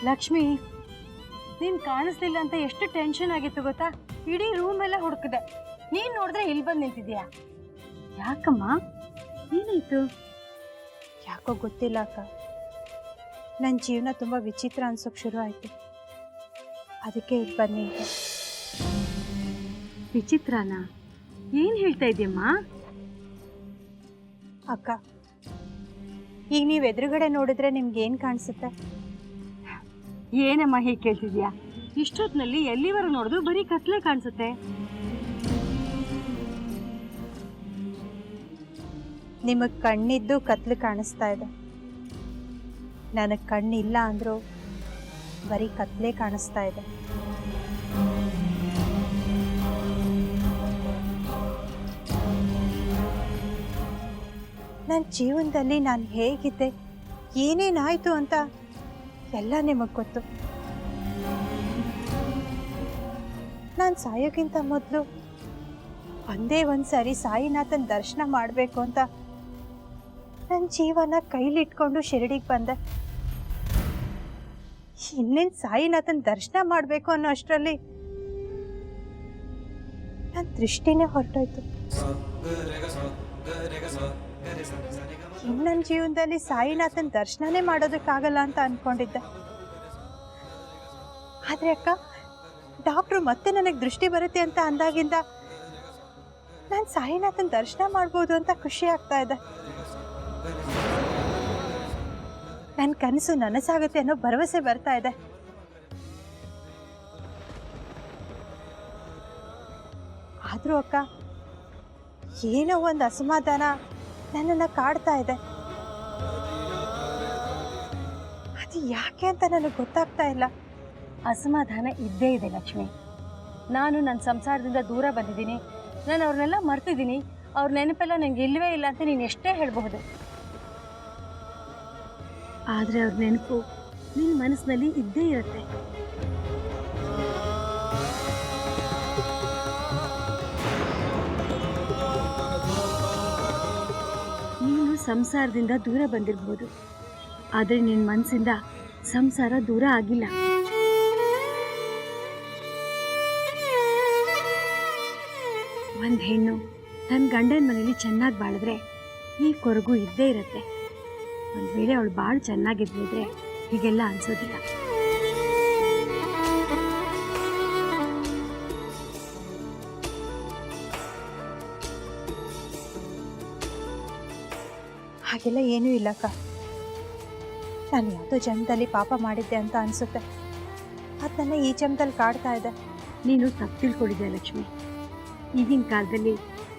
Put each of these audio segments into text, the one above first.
ಲಕ್ಷ್ಮಿ, ನೀನ್ ಕಾಣಿಸ್ಲಿಲ್ಲ ಅಂತ ಎಷ್ಟು ಟೆನ್ಷನ್ ಆಗಿತ್ತು ಗೊತ್ತಾ? ಇಡೀ ರೂಮ್ ಎಲ್ಲ ಹುಡುಕಿದೆ, ನೀನ್ ನೋಡಿದ್ರೆ ಇಲ್ಲಿ ಬಂದು ನಿಂತಿದ್ಯಾ? ಯಾಕಮ್ಮ, ಏನಾಯ್ತು? ಯಾಕೋ ಗೊತ್ತಿಲ್ಲ ಅಕ್ಕ, ನನ್ನ ಜೀವನ ತುಂಬ ವಿಚಿತ್ರ ಅನ್ಸೋಕೆ ಶುರು ಆಯಿತು. ಅದಕ್ಕೆ ಇಲ್ಲಿ ಬನ್ನಿ. ವಿಚಿತ್ರನಾ? ಏನು ಹೇಳ್ತಾ ಇದೆಯಮ್ಮ? ಅಕ್ಕ, ಈಗ ನೀವು ಎದುರುಗಡೆ ನೋಡಿದ್ರೆ ನಿಮ್ಗೆ ಏನು ಕಾಣಿಸುತ್ತೆ? ಏನಮ್ಮ ಹೀಗೆ ಕೇಳ್ತಿದ್ಯಾ? ಇಷ್ಟೊತ್ತಿನಲ್ಲಿ ಎಲ್ಲಿವರೆಗೂ ನೋಡಿದ್ರು ಬರೀ ಕತ್ಲೆ ಕಾಣಿಸುತ್ತೆ. ನಿಮಗೆ ಕಣ್ಣಿದ್ದು ಕತ್ಲು ಕಾಣಿಸ್ತಾ ಇದೆ, ನನಗೆ ಕಣ್ಣಿಲ್ಲ ಅಂದರೂ ಬರೀ ಕತ್ಲೆ ಕಾಣಿಸ್ತಾ ಇದೆ. ನನ್ನ ಜೀವನದಲ್ಲಿ ನಾನು ಹೇಗಿದ್ದೆ, ಏನೇನಾಯಿತು ಅಂತ ಎಲ್ಲ ನಿಮಗೆ ಗೊತ್ತು. ನಾನು ಸಾಯೋಕ್ಕಿಂತ ಮೊದಲು ಒಂದೇ ಒಂದು ಸಾರಿ ಸಾಯಿನಾಥನ ದರ್ಶನ ಮಾಡಬೇಕು ಅಂತ ನನ್ನ ಜೀವನ ಕೈಲಿಟ್ಕೊಂಡು ಶಿರಡಿಗೆ ಬಂದೆ. ಇನ್ನೇನು ಸಾಯಿನಾಥನ ದರ್ಶನ ಮಾಡಬೇಕು ಅನ್ನೋ ಅಷ್ಟರಲ್ಲಿ ನನ್ನ ದೃಷ್ಟಿನೇ ಹೊರಟೋಯ್ತು. ಇನ್ನು ನನ್ನ ಜೀವನದಲ್ಲಿ ಸಾಯಿನಾಥನ ದರ್ಶನನೇ ಮಾಡೋದಕ್ಕಾಗಲ್ಲ ಅಂತ ಅಂದ್ಕೊಂಡಿದ್ದೆ. ಆದರೆ ಅಕ್ಕ, ಡಾಕ್ಟ್ರು ಮತ್ತೆ ನನಗೆ ದೃಷ್ಟಿ ಬರುತ್ತೆ ಅಂತ ಅಂದಾಗಿಂದ ನಾನು ಸಾಯಿನಾಥನ ದರ್ಶನ ಮಾಡ್ಬೋದು ಅಂತ ಖುಷಿ ಆಗ್ತಾ ಇದೆ. ನನ್ನ ಕನಸು ನನಸಾಗುತ್ತೆ ಅನ್ನೋ ಭರವಸೆ ಬರ್ತಾ ಇದೆ. ಆದರೂ ಅಕ್ಕ, ಏನೋ ಒಂದು ಅಸಮಾಧಾನ ನನ್ನನ್ನು ಕಾಡ್ತಾ ಇದೆ. ಅದು ಯಾಕೆ ಅಂತ ನನಗೆ ಗೊತ್ತಾಗ್ತಾ ಇಲ್ಲ. ಅಸಮಾಧಾನ ಇದ್ದೇ ಇದೆ ಲಕ್ಷ್ಮಿ. ನಾನು ನನ್ನ ಸಂಸಾರದಿಂದ ದೂರ ಬಂದಿದ್ದೀನಿ, ನಾನು ಅವ್ರನ್ನೆಲ್ಲ ಮರ್ತಿದ್ದೀನಿ, ಅವ್ರ ನೆನಪೆಲ್ಲ ನನಗೆ ಇಲ್ಲವೇ ಇಲ್ಲ ಅಂತ ನೀನು ಎಷ್ಟೇ ಹೇಳಬಹುದು. ಆದರೆ ಅವ್ರ ನೆನಪು ನಿನ್ನ ಮನಸ್ಸಿನಲ್ಲಿ ಇದ್ದೇ ಇರುತ್ತೆ. ನೀನು ಸಂಸಾರದಿಂದ ದೂರ ಬಂದಿರ್ಬೋದು, ಆದರೆ ನಿನ್ನ ಮನಸ್ಸಿಂದ ಸಂಸಾರ ದೂರ ಆಗಿಲ್ಲ. ಒಂದು ಹೆಣ್ಣು ತನ್ನ ಗಂಡನ ಮನೇಲಿ ಚೆನ್ನಾಗಿ ಬಾಳಿದ್ರೆ ಈ ಕೊರಗು ಇದ್ದೇ ಇರುತ್ತೆ. ಒಂದು ವೇಳೆ ಅವಳು ಭಾಳ ಚೆನ್ನಾಗಿದ್ದಿದ್ರೆ ಹೀಗೆಲ್ಲ ಅನ್ಸೋದಿಲ್ಲ. ಹಾಗೆಲ್ಲ ಏನೂ ಇಲ್ಲಕ್ಕ. ನಾನು ಯಾವುದೋ ಜನ್ಮದಲ್ಲಿ ಪಾಪ ಮಾಡಿದ್ದೆ ಅಂತ ಅನಿಸುತ್ತೆ. ಅದು ನನ್ನ ಈ ಜನ್ಮದಲ್ಲಿ ಕಾಡ್ತಾ ಇದೆ. ನೀನು ತಪ್ಪು ತಿಳ್ಕೊಂಡಿದ್ದೆ ಲಕ್ಷ್ಮಿ. ಈಗಿನ ಕಾಲದಲ್ಲಿ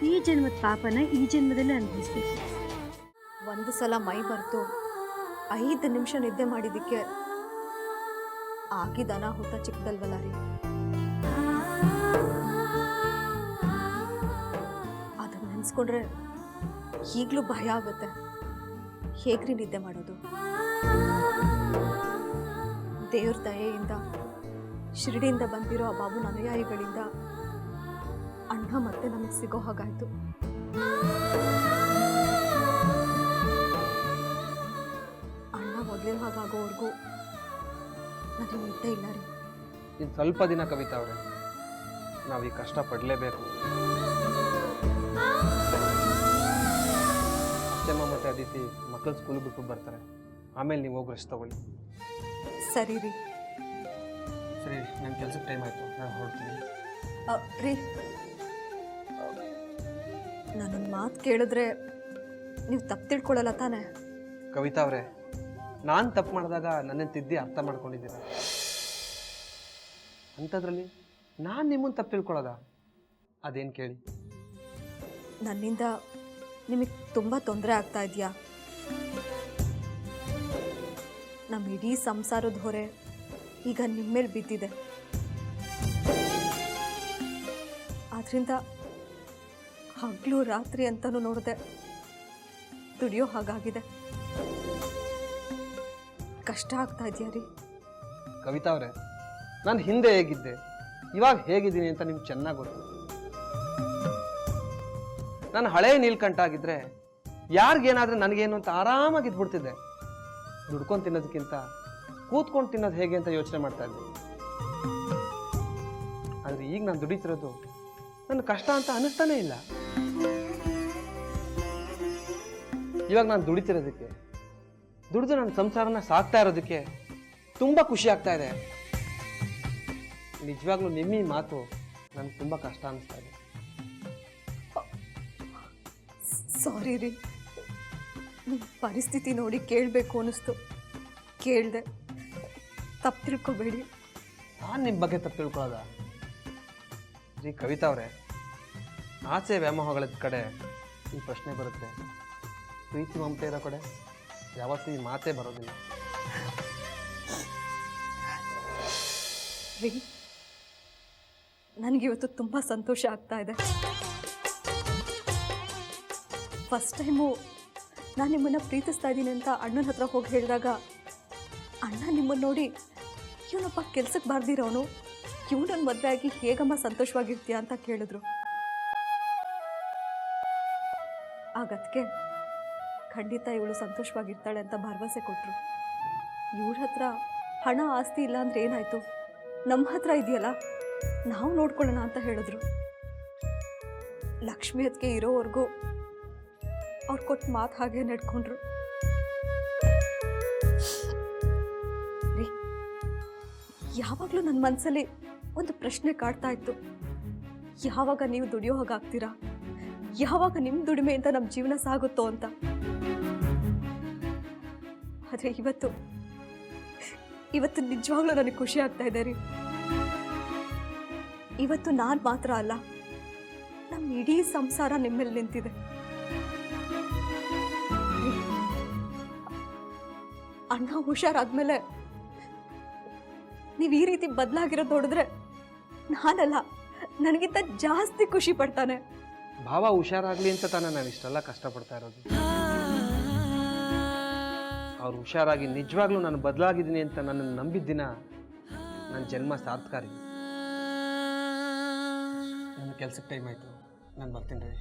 ಈ ಜನ್ಮದ ಪಾಪನ ಈ ಜನ್ಮದಲ್ಲೇ ಅನುಭವಿಸ್ಬೇಕು. ಒಂದು ಸಲ ಮೈ ಬರ್ತು 5 ನಿಮಿಷ ನಿದ್ದೆ ಮಾಡಿದ್ದಕ್ಕೆ ಆಗಿದ ಅನಾಹುತ ಚಿಕ್ಕದಲ್ವಲ್ಲ ರೀ. ಅದನ್ನ ನೆನೆಸ್ಕೊಂಡ್ರೆ ಈಗಲೂ ಭಯ ಆಗುತ್ತೆ. ಹೇಗ್ರಿ ನಿದ್ದೆ ಮಾಡೋದು? ದೇವ್ರ ದಯೆಯಿಂದ ಶಿರಡಿಯಿಂದ ಬಂದಿರೋ ಆ ಬಾಬುನ ಅನುಯಾಯಿಗಳಿಂದ ಅಣ್ಣ ಮತ್ತೆ ನಮಗೆ ಸಿಗೋ ಹಾಗಾಯ್ತು. ಅಣ್ಣ ಮೊದಲಿನ ಹಾಗಾಗೋವರೆಗೂ ನನಗೆ ನಿದ್ದೆ ಇಲ್ಲ ರೀ. ಇನ್ನು ಸ್ವಲ್ಪ ದಿನ ಕವಿತಾ ಅವರೇ, ನಾವು ಈ ಕಷ್ಟ ಪಡಲೇಬೇಕು. ಅತ್ತೆಮ್ಮ ಮತ್ತು ಅದಿತಿ ಮಕ್ಕಳು ಸ್ಕೂಲಿಗೆ ಬಿಟ್ಟು ಬರ್ತಾರೆ, ಆಮೇಲೆ ನೀವು ಹೋಗಿ ರೆಸ್ಟ್ ತಗೊಳ್ಳಿ. ಸರಿ ರೀ. ಸರಿ, ನನ್ನ ಕೆಲಸಕ್ಕೆ ಟೈಮ್ ಆಯಿತು, ನಾನು ಹೊರಡ್ತೀನಿ. ರೀ, ನಾನೊಂದು ಮಾತು ಕೇಳಿದ್ರೆ ನೀವು ತಪ್ಪು ತಿಳ್ಕೊಳ್ಳಲ್ಲ ತಾನೆ? ಕವಿತಾ ಅವರೇ, ನಾನು ತಪ್ಪು ಮಾಡಿದಾಗ ನನ್ನನ್ನು ತಿದ್ದಿ ಅರ್ಥ ಮಾಡ್ಕೊಂಡಿದ್ದೀರ. ಅಂಥದ್ರಲ್ಲಿ ನಾನು ನಿಮ್ಮನ್ನು ತಪ್ಪು ತಿಳ್ಕೊಳ್ಳೋದ? ಅದೇನು ಕೇಳಿ. ನನ್ನಿಂದ ನಿಮಗೆ ತುಂಬ ತೊಂದರೆ ಆಗ್ತಾ ಇದೆಯಾ? ನಮ್ಮ ಇಡೀ ಸಂಸಾರದ ಹೊರೆ ಈಗ ನಿಮ್ಮ ಮೇಲೆ ಬಿದ್ದಿದೆ. ಆದ್ದರಿಂದ ಹಗಲು ರಾತ್ರಿ ಅಂತಲೂ ನೋಡಿದೆ ದುಡಿಯೋ ಹಾಗಾಗಿದೆ. ಕಷ್ಟ ಆಗ್ತಾ ಇದೆಯಾ ರೀ? ಕವಿತಾ ಅವರೇ, ನಾನು ಹಿಂದೆ ಹೇಗಿದ್ದೆ, ಇವಾಗ ಹೇಗಿದ್ದೀನಿ ಅಂತ ನಿಮ್ಗೆ ಚೆನ್ನಾಗಿ ಗೊತ್ತು. ನಾನು ಹಳೆ ನೀಲ್ಕಂಠ ಆಗಿದ್ರೆ ಯಾರಿಗೇನಾದ್ರೆ ನನಗೇನು ಅಂತ ಆರಾಮಾಗಿದ್ಬಿಡ್ತಿದ್ದೆ. ದುಡ್ಕೊಂಡು ತಿನ್ನೋದಕ್ಕಿಂತ ಕೂತ್ಕೊಂಡು ತಿನ್ನೋದು ಹೇಗೆ ಅಂತ ಯೋಚನೆ ಮಾಡ್ತಾ ಇದ್ದೆ. ಆದರೆ ಈಗ ನಾನು ದುಡಿತಿರೋದು ನನ್ನ ಕಷ್ಟ ಅಂತ ಅನ್ನಿಸ್ತಾನೇ ಇಲ್ಲ. ಇವಾಗ ನಾನು ದುಡಿತಿರೋದಕ್ಕೆ, ದುಡಿದು ನನ್ನ ಸಂಸಾರನ ಸಾಕ್ತಾ ಇರೋದಕ್ಕೆ ತುಂಬ ಖುಷಿ ಆಗ್ತಾ ಇದೆ. ನಿಜವಾಗ್ಲೂ ನಿಮ್ಮ ಈ ಮಾತು ನನಗೆ ತುಂಬ ಕಷ್ಟ ಅನ್ನಿಸ್ತಾ ಇದೆ. ಸಾರಿ ರೀ, ನಿಮ್ಮ ಪರಿಸ್ಥಿತಿ ನೋಡಿ ಕೇಳಬೇಕು ಅನ್ನಿಸ್ತು, ಕೇಳಿದೆ. ತಪ್ಪು ತಿಳ್ಕೊಬೇಡಿ. ನಾನು ನಿಮ್ಮ ಬಗ್ಗೆ ತಪ್ಪು ತಿಳ್ಕೊಳ್ಳೋದ? ರೀ ಕವಿತಾ ಅವರೇ, ಆಸೆ ವ್ಯಾಮೋಹಗಳ ಕಡೆ ಈ ಪ್ರಶ್ನೆ ಬರುತ್ತೆ, ಪ್ರೀತಿ ಮಮತೆ ಇರೋ ಕಡೆ ಯಾವತ್ತೂ ಈ ಮಾತೇ ಬರೋದಿಲ್ಲ. ರೀ, ನನಗಿವತ್ತು ತುಂಬ ಸಂತೋಷ ಆಗ್ತಾ ಇದೆ. ಫಸ್ಟ್ ಟೈಮು ನಾನು ನಿಮ್ಮನ್ನು ಪ್ರೀತಿಸ್ತಾ ಇದ್ದೀನಿ ಅಂತ ಅಣ್ಣನ ಹತ್ರ ಹೋಗಿ ಹೇಳಿದಾಗ ಅಣ್ಣ ನಿಮ್ಮನ್ನು ನೋಡಿ ಇವನೊಬ್ಬ ಕೆಲ್ಸಕ್ಕೆ ಬಾರ್ದಿರೋನು, ಇವನನ್ನು ಮದುವೆ ಆಗಿ ಹೇಗಮ್ಮ ಸಂತೋಷವಾಗಿರ್ತೀಯ ಅಂತ ಕೇಳಿದ್ರು. ಆಗದಕ್ಕೆ ಖಂಡಿತ ಇವಳು ಸಂತೋಷವಾಗಿರ್ತಾಳೆ ಅಂತ ಭರವಸೆ ಕೊಟ್ಟರು. ಇವ್ರ ಹತ್ರ ಹಣ ಆಸ್ತಿ ಇಲ್ಲ ಅಂದರೆ ಏನಾಯಿತು, ನಮ್ಮ ಹತ್ರ ಇದೆಯಲ್ಲ, ನಾವು ನೋಡ್ಕೊಳ್ಳೋಣ ಅಂತ ಹೇಳಿದ್ರು. ಲಕ್ಷ್ಮಿ ಅದಕ್ಕೆ ಇರೋವರೆಗೂ ಅವ್ರು ಕೊಟ್ಟು ಮಾತು ಹಾಗೆ ನಡ್ಕೊಂಡ್ರು. ರೀ, ಯಾವಾಗಲೂ ನನ್ನ ಮನಸ್ಸಲ್ಲಿ ಒಂದು ಪ್ರಶ್ನೆ ಕಾಡ್ತಾ ಇತ್ತು, ಯಾವಾಗ ನೀವು ದುಡಿಯೋ ಹಾಗಾಗ್ತೀರಾ, ಯಾವಾಗ ನಿಮ್ಮ ದುಡಿಮೆಯಿಂದ ನಮ್ಮ ಜೀವನ ಸಾಗುತ್ತೋ ಅಂತ. ಆದರೆ ಇವತ್ತು ನಿಜವಾಗ್ಲೂ ನನಗೆ ಖುಷಿ ಆಗ್ತಾ ಇದೆ ರೀ. ಇವತ್ತು ನಾನು ಮಾತ್ರ ಅಲ್ಲ, ನಮ್ಮ ಇಡೀ ಸಂಸಾರ ನಿಮ್ಮಲ್ಲಿ ನಿಂತಿದೆ. ಅಣ್ಣ ಹುಷಾರಾದ್ಮೇಲೆ ನೀವು ಈ ರೀತಿ ಬದಲಾಗಿರೋದು ನೋಡಿದ್ರೆ ನಾನಲ್ಲ, ನನಗಿಂತ ಜಾಸ್ತಿ ಖುಷಿ ಪಡ್ತಾನೆ. ಭಾವ ಹುಷಾರಾಗ್ಲಿ ಅಂತ ತಾನೇ ನಾನು ಇಷ್ಟೆಲ್ಲ ಕಷ್ಟಪಡ್ತಾ ಇರೋದು. ಅವ್ರು ಹುಷಾರಾಗಿ ನಿಜವಾಗ್ಲೂ ನಾನು ಬದಲಾಗಿದ್ದೀನಿ ಅಂತ ನನ್ನನ್ನು ನಂಬಿದ್ದಿನ ನನ್ನ ಜನ್ಮ ಸಾರ್ಥಕ ರೀ. ನನ್ನ ಕೆಲ್ಸಕ್ಕೆ ಟೈಮ್ ಆಯಿತು, ನಾನು ಬರ್ತೀನಿ ರೀ.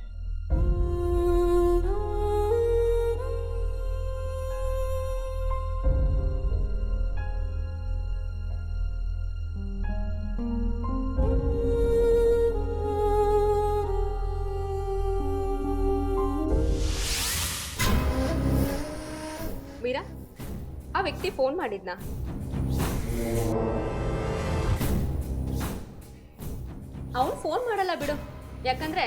ಮೀರಾ, ಆ ವ್ಯಕ್ತಿ ಫೋನ್ ಮಾಡಿದ್ನಾ? ಅವನು ಫೋನ್ ಮಾಡಲ್ಲ ಬಿಡು, ಯಾಕಂದ್ರೆ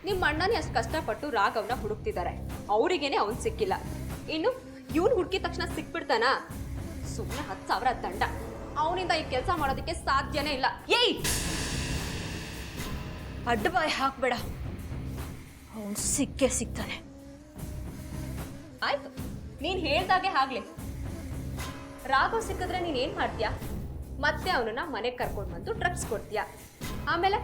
ನಿಮ್ಮ ಅಣ್ಣನೇ ಅಷ್ಟು ಕಷ್ಟಪಟ್ಟು ರಾಘವ್ನ ಹುಡುಕ್ತಿದ್ದಾರೆ, ಅವರಿಗೇನೆ ಅವನು ಸಿಕ್ಕಿಲ್ಲ. ಇನ್ನು ಇವನು ಹುಡುಕಿದ ತಕ್ಷಣ ಸಿಕ್ಬಿಡ್ತಾನ? ಸುಮ್ಮನೆ 10,000 ದಂಡ. ಅವನಿಂದ ಈ ಕೆಲಸ ಮಾಡೋದಕ್ಕೆ ಸಾಧ್ಯನೇ ಇಲ್ಲ. ಏಯ್, ಅಡ್ಡಬಾಯಿ ಹಾಕ್ಬೇಡ, ಅವನು ಸಿಕ್ಕೇ ಸಿಗ್ತಾನೆ. ಆಯ್ತು, ನೀನು ಹೇಳ್ದಾಗೆ ಆಗ್ಲಿ. ರಾಘವ್ ಸಿಕ್ಕಿದ್ರೆ ನೀನೇನು ಮಾಡ್ತೀಯಾ? ಮತ್ತೆ ಅವನನ್ನ ಮನೆಗೆ ಕರ್ಕೊಂಡು ಬಂದು ಡ್ರಗ್ಸ್ ಕೊಡ್ತೀಯಾ, ಆಮೇಲೆ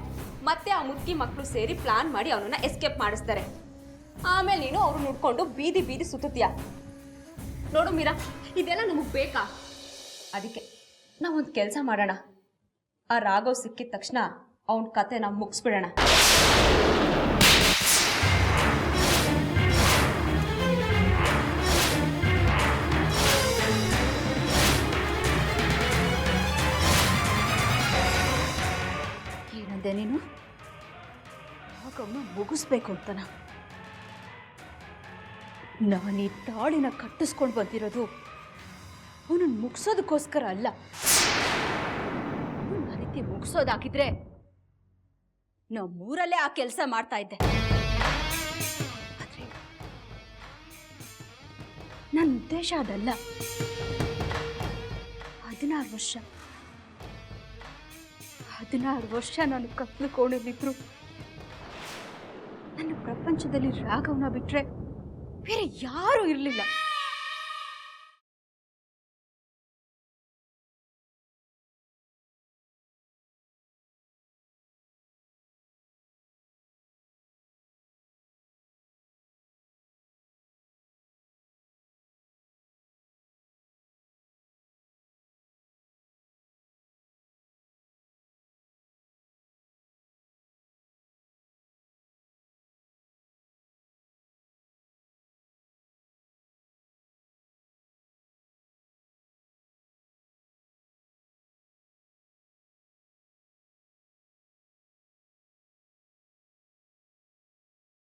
ಮತ್ತೆ ಆ ಮುದ್ಕಿ ಮಕ್ಕಳು ಸೇರಿ ಪ್ಲಾನ್ ಮಾಡಿ ಅವನನ್ನ ಎಸ್ಕೇಪ್ ಮಾಡಿಸ್ತಾರೆ. ಆಮೇಲೆ ನೀನು ಅವ್ರು ನೋಡ್ಕೊಂಡು ಬೀದಿ ಬೀದಿ ಸುತ್ತೀಯಾ. ನೋಡು ಮೀರಾ, ಇದೆಲ್ಲ ನಮಗೆ ಬೇಕಾ? ಅದಕ್ಕೆ ನಾವೊಂದು ಕೆಲಸ ಮಾಡೋಣ, ಆ ರಾಘವ್ ಸಿಕ್ಕಿದ ತಕ್ಷಣ ಅವನ ಕತೆ ನಾವು ಮುಗಿಸ್ಬಿಡೋಣ. ಏನಂದೆ ನೀನು? ರಾಘವ್ನ ಮುಗಿಸ್ಬೇಕು ಅಂತನ? ನಾನು ಈ ತಾಳಿನ ಕಟ್ಟಿಸ್ಕೊಂಡು ಬಂದಿರೋದು ಅವನನ್ನು ಮುಗಿಸೋದಕ್ಕೋಸ್ಕರ ಅಲ್ಲ. ಆ ರೀತಿ ಮುಗಿಸೋದಾಕಿದ್ರೆ ನಮ್ಮೂರಲ್ಲೇ ಆ ಕೆಲಸ ಮಾಡ್ತಾ ಇದ್ದೆ. ಆದ್ರೆ ನನ್ನ ಉದ್ದೇಶ ಅದಲ್ಲ. 16 ವರ್ಷ ನಾನು ಕತ್ಲು ಕೋಣೆಲಿದ್ರು ನನ್ನ ಪ್ರಪಂಚದಲ್ಲಿ ರಾಘವ್ನ ಬಿಟ್ರೆ ಬೇರೆ ಯಾರೂ ಇರಲಿಲ್ಲ.